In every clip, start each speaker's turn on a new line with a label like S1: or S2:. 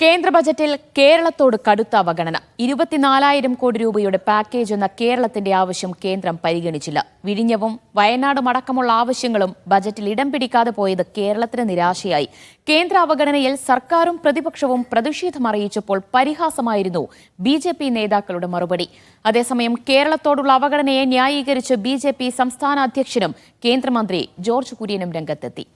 S1: കേന്ദ്ര ബജറ്റിൽ കേരളത്തോട് കടുത്ത അവഗണന. 24,000 കോടി രൂപയുടെ പാക്കേജ് എന്ന കേരളത്തിന്റെ ആവശ്യം കേന്ദ്രം പരിഗണിച്ചില്ല. വിഴിഞ്ഞവും വയനാടും അടക്കമുള്ള ആവശ്യങ്ങളും ബജറ്റിൽ ഇടം പിടിക്കാതെ പോയത് കേരളത്തിന് നിരാശയായി. കേന്ദ്ര അവഗണനയിൽ സർക്കാരും പ്രതിപക്ഷവും പ്രതിഷേധമറിയിച്ചപ്പോൾ പരിഹാസമായിരുന്നു BJP നേതാക്കളുടെ മറുപടി. അതേസമയം കേരളത്തോടുള്ള അവഗണനയെ ന്യായീകരിച്ച് BJP സംസ്ഥാന അധ്യക്ഷനും കേന്ദ്രമന്ത്രി ജോർജ് കുര്യനും രംഗത്തെത്തി.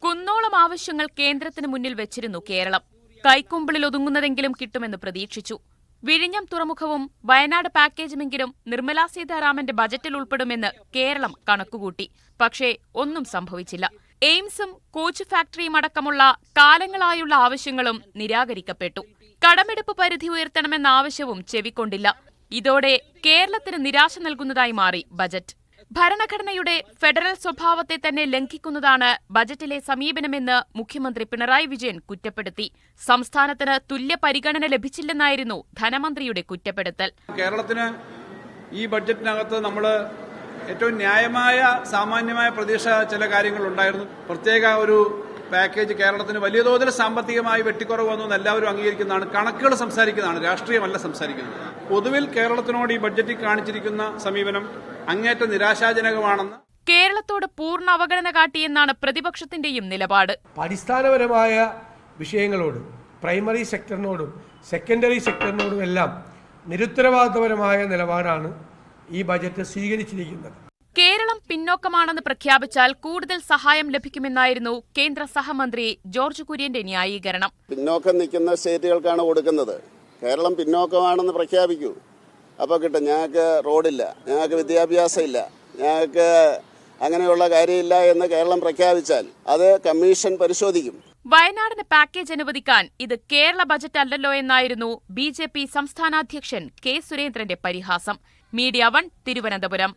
S1: കുന്നോളം ആവശ്യങ്ങൾ കേന്ദ്രത്തിന് മുന്നിൽ വെച്ചിരുന്നു കേരളം. കൈക്കുമ്പിളിൽ ഒതുങ്ങുന്നതെങ്കിലും കിട്ടുമെന്ന് പ്രതീക്ഷിച്ചു. വിഴിഞ്ഞം തുറമുഖവും വയനാട് പാക്കേജുമെങ്കിലും നിർമ്മലാ സീതാരാമന്റെ ബജറ്റിൽ ഉൾപ്പെടുമെന്ന് കേരളം കണക്കുകൂട്ടി. പക്ഷേ ഒന്നും സംഭവിച്ചില്ല. എയിംസും കോച്ച് ഫാക്ടറിയും അടക്കമുള്ള കാലങ്ങളായുള്ള ആവശ്യങ്ങളും നിരാകരിക്കപ്പെട്ടു. കടമെടുപ്പ് പരിധി ഉയർത്തണമെന്ന ആവശ്യവും ചെവിക്കൊണ്ടില്ല. ഇതോടെ കേരളത്തിന് നിരാശ നൽകുന്നതായി മാറി ബജറ്റ്. ഭരണഘടനയുടെ ഫെഡറൽ സ്വഭാവത്തെ തന്നെ ലംഘിക്കുന്നതാണ് ബജറ്റിലെ സമീപനമെന്ന് മുഖ്യമന്ത്രി പിണറായി വിജയൻ കുറ്റപ്പെടുത്തി. സംസ്ഥാനത്തിന് തുല്യ പരിഗണന ലഭിച്ചില്ലെന്നായിരുന്നു ധനമന്ത്രിയുടെ കുറ്റപ്പെടുത്തൽ.
S2: കേരളത്തിന് ഈ ബഡ്ജറ്റിനകത്ത് നമ്മൾ ഏറ്റവും ന്യായമായ സാമാന്യമായ പ്രതീക്ഷ ചില കാര്യങ്ങളുണ്ടായിരുന്നു. പ്രത്യേക ഒരു പാക്കേജ് കേരളത്തിന് വലിയ തോതിൽ സാമ്പത്തികമായി വെട്ടിക്കുറവ് വന്നു എല്ലാവരും അംഗീകരിക്കുന്നതാണ്. കണക്കുകൾ സംസാരിക്കുന്നതാണ്, രാഷ്ട്രീയമല്ല സംസാരിക്കുന്നത്. പൊതുവിൽ കേരളത്തിനോട് ഈ ബഡ്ജറ്റിൽ കാണിച്ചിരിക്കുന്ന സമീപനം അങ്ങേറ്റം നിരാശാജനകമാണെന്ന്
S1: കേരളത്തോട് പൂർണ്ണ അവഗണന കാട്ടിയെന്നാണ് പ്രതിപക്ഷത്തിന്റെയും നിലപാട്.
S3: അടിസ്ഥാനപരമായ വിഷയങ്ങളോട്, പ്രൈമറി സെക്ടറിനോടും സെക്കൻഡറി സെക്ടറിനോടും എല്ലാം നിരുത്തരവാദിത്തപരമായ നിലപാടാണ് ഈ ബജറ്റ് സ്വീകരിച്ചിരിക്കുന്നത്.
S1: കേരളം പിന്നോക്കമാണെന്ന് പ്രഖ്യാപിച്ചാൽ കൂടുതൽ സഹായം ലഭിക്കുമെന്നായിരുന്നു കേന്ദ്ര സഹമന്ത്രി ജോർജ് കുര്യന്റെ ന്യായീകരണം.
S4: പിന്നോക്കം നിൽക്കുന്ന സ്റ്റേറ്റുകൾക്കാണ് കൊടുക്കുന്നത്. കേരളം പിന്നോക്കമാണെന്ന് പ്രഖ്യാപിക്കൂ, അപ്പോൾ കിട്ടും. ഞങ്ങൾക്ക് റോഡില്ല, ഞങ്ങൾക്ക് വിദ്യാഭ്യാസം ഇല്ല, ഞങ്ങൾക്ക് അങ്ങനെയുള്ള കാര്യമില്ല എന്ന് കേരളം പ്രഖ്യാപിച്ചാൽ അത് കമ്മീഷൻ പരിശോധിക്കും.
S1: വയനാടിന് പാക്കേജ് അനുവദിക്കാൻ ഇത് കേരള ബജറ്റ് അല്ലല്ലോ എന്നായിരുന്നു BJP സംസ്ഥാന അധ്യക്ഷൻ K. സുരേന്ദ്രന്റെ പരിഹാസം. മീഡിയ 1 തിരുവനന്തപുരം.